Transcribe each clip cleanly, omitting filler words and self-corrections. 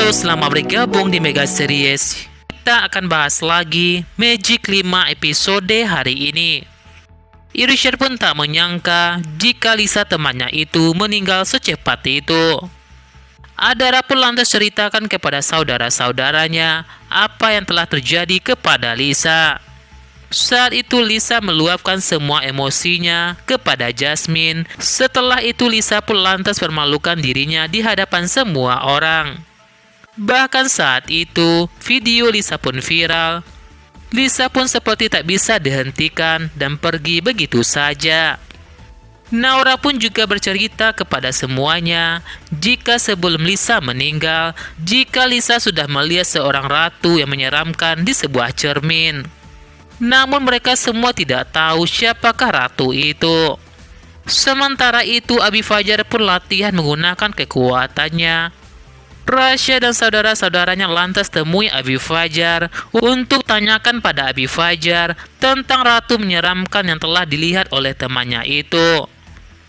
Halo, selamat bergabung di Mega Series. Kita akan bahas lagi Magic 5 episode hari ini. Irsyad pun tak menyangka jika Lisa temannya itu meninggal secepat itu. Adara pun lantas ceritakan kepada saudara-saudaranya apa yang telah terjadi kepada Lisa. Saat itu Lisa meluapkan semua emosinya kepada Jasmine. Setelah itu Lisa pun lantas permalukan dirinya di hadapan semua orang. Bahkan saat itu video Lisa pun viral. Lisa pun seperti tak bisa dihentikan dan pergi begitu saja. Naura pun juga bercerita kepada semuanya jika sebelum Lisa meninggal, jika Lisa sudah melihat seorang ratu yang menyeramkan di sebuah cermin. Namun mereka semua tidak tahu siapakah ratu itu. Sementara itu Abi Fajar pun latihan menggunakan kekuatannya. Rasya dan saudara-saudaranya lantas temui Abi Fajar untuk tanyakan pada Abi Fajar tentang ratu menyeramkan yang telah dilihat oleh temannya itu.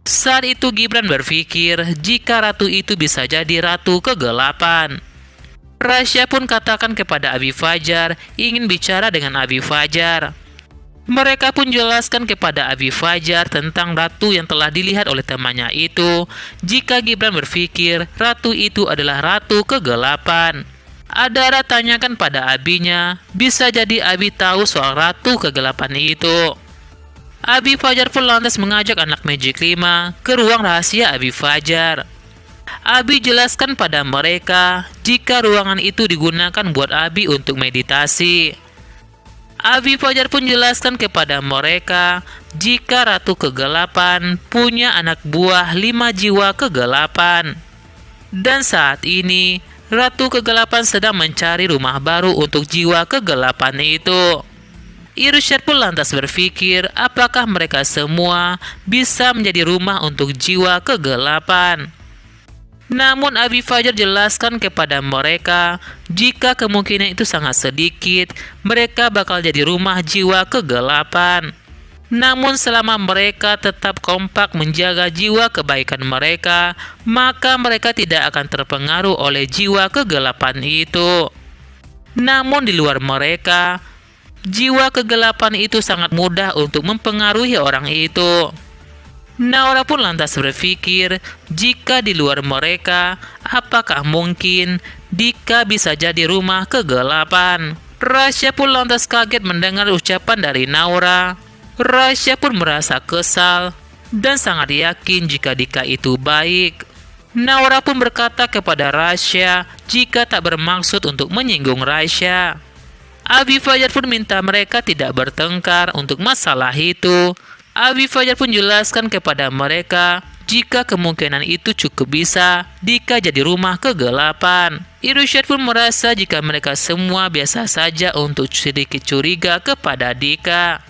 Saat itu Gibran berpikir jika ratu itu bisa jadi ratu kegelapan. Rasya pun katakan kepada Abi Fajar ingin bicara dengan Abi Fajar. Mereka pun jelaskan kepada Abi Fajar tentang ratu yang telah dilihat oleh temannya itu. Jika Gibran berpikir ratu itu adalah ratu kegelapan. Adara tanyakan pada Abinya, bisa jadi Abi tahu soal ratu kegelapan itu. Abi Fajar pun lantas mengajak anak Magic 5 ke ruang rahasia Abi Fajar. Abi jelaskan pada mereka jika ruangan itu digunakan buat Abi untuk meditasi. Abi Fajar pun jelaskan kepada mereka jika Ratu Kegelapan punya anak buah 5 jiwa kegelapan. Dan saat ini Ratu Kegelapan sedang mencari rumah baru untuk jiwa kegelapan itu. Irsyad pun lantas berpikir apakah mereka semua bisa menjadi rumah untuk jiwa kegelapan. Namun Abi Fajar jelaskan kepada mereka jika kemungkinan itu sangat sedikit, mereka bakal jadi rumah jiwa kegelapan. Namun selama mereka tetap kompak menjaga jiwa kebaikan mereka, maka mereka tidak akan terpengaruh oleh jiwa kegelapan itu. Namun di luar mereka, jiwa kegelapan itu sangat mudah untuk mempengaruhi orang itu. Naura pun lantas berpikir jika di luar mereka, apakah mungkin Dika bisa jadi rumah kegelapan. Rasya pun lantas kaget mendengar ucapan dari Naura. Rasya pun merasa kesal dan sangat yakin jika Dika itu baik. Naura pun berkata kepada Rasya jika tak bermaksud untuk menyinggung Rasya. Abi Fajar pun minta mereka tidak bertengkar untuk masalah itu. Abi Fajar pun jelaskan kepada mereka jika kemungkinan itu cukup bisa Dika jadi rumah kegelapan. Irsyad pun merasa jika mereka semua biasa saja untuk sedikit curiga kepada Dika.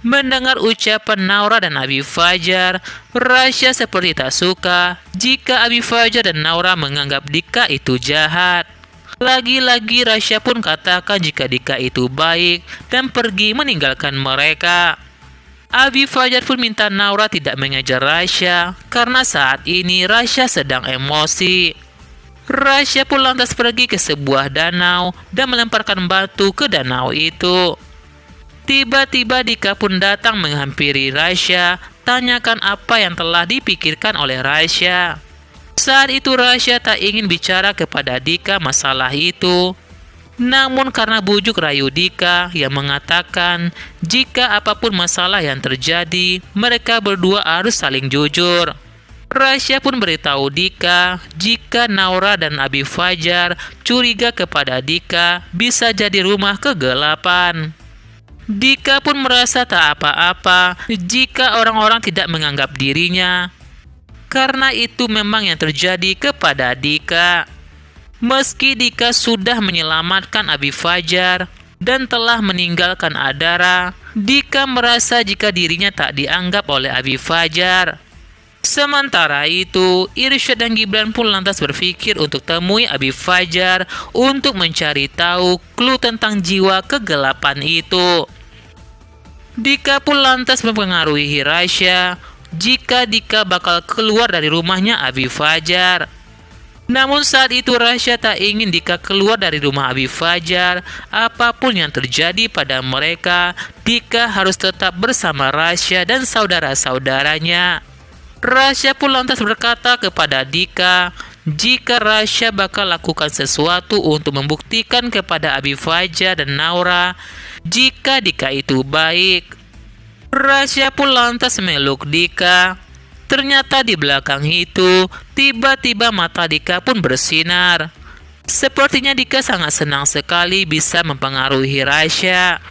Mendengar ucapan Naura dan Abi Fajar, Rasya seperti tak suka jika Abi Fajar dan Naura menganggap Dika itu jahat. Lagi-lagi Rasya pun katakan jika Dika itu baik dan pergi meninggalkan mereka. Abi Fajar pun minta Naura tidak mengejar Rasya karena saat ini Rasya sedang emosi. Rasya pun lantas pergi ke sebuah danau dan melemparkan batu ke danau itu. Tiba-tiba Dika pun datang menghampiri Rasya, tanyakan apa yang telah dipikirkan oleh Rasya. Saat itu Rasya tak ingin bicara kepada Dika masalah itu. Namun karena bujuk rayu Dika yang mengatakan jika apapun masalah yang terjadi, mereka berdua harus saling jujur. Rasya pun beritahu Dika jika Naura dan Abi Fajar curiga kepada Dika bisa jadi rumah kegelapan. Dika pun merasa tak apa-apa jika orang-orang tidak menganggap dirinya, karena itu memang yang terjadi kepada Dika. Meski Dika sudah menyelamatkan Abi Fajar dan telah meninggalkan Adara, Dika merasa jika dirinya tak dianggap oleh Abi Fajar. Sementara itu, Irsyad dan Gibran pun lantas berpikir untuk temui Abi Fajar untuk mencari tahu clue tentang jiwa kegelapan itu. Dika pun lantas mempengaruhi Rasya jika Dika bakal keluar dari rumahnya Abi Fajar. Namun saat itu Rasya tak ingin Dika keluar dari rumah Abi Fajar. Apapun yang terjadi pada mereka, Dika harus tetap bersama Rasya dan saudara-saudaranya. Rasya pun lantas berkata kepada Dika, jika Rasya bakal lakukan sesuatu untuk membuktikan kepada Abi Fajar dan Naura, jika Dika itu baik. Rasya pun lantas meluk Dika. Ternyata di belakang itu, tiba-tiba mata Dika pun bersinar. Sepertinya Dika sangat senang sekali bisa mempengaruhi Rasya.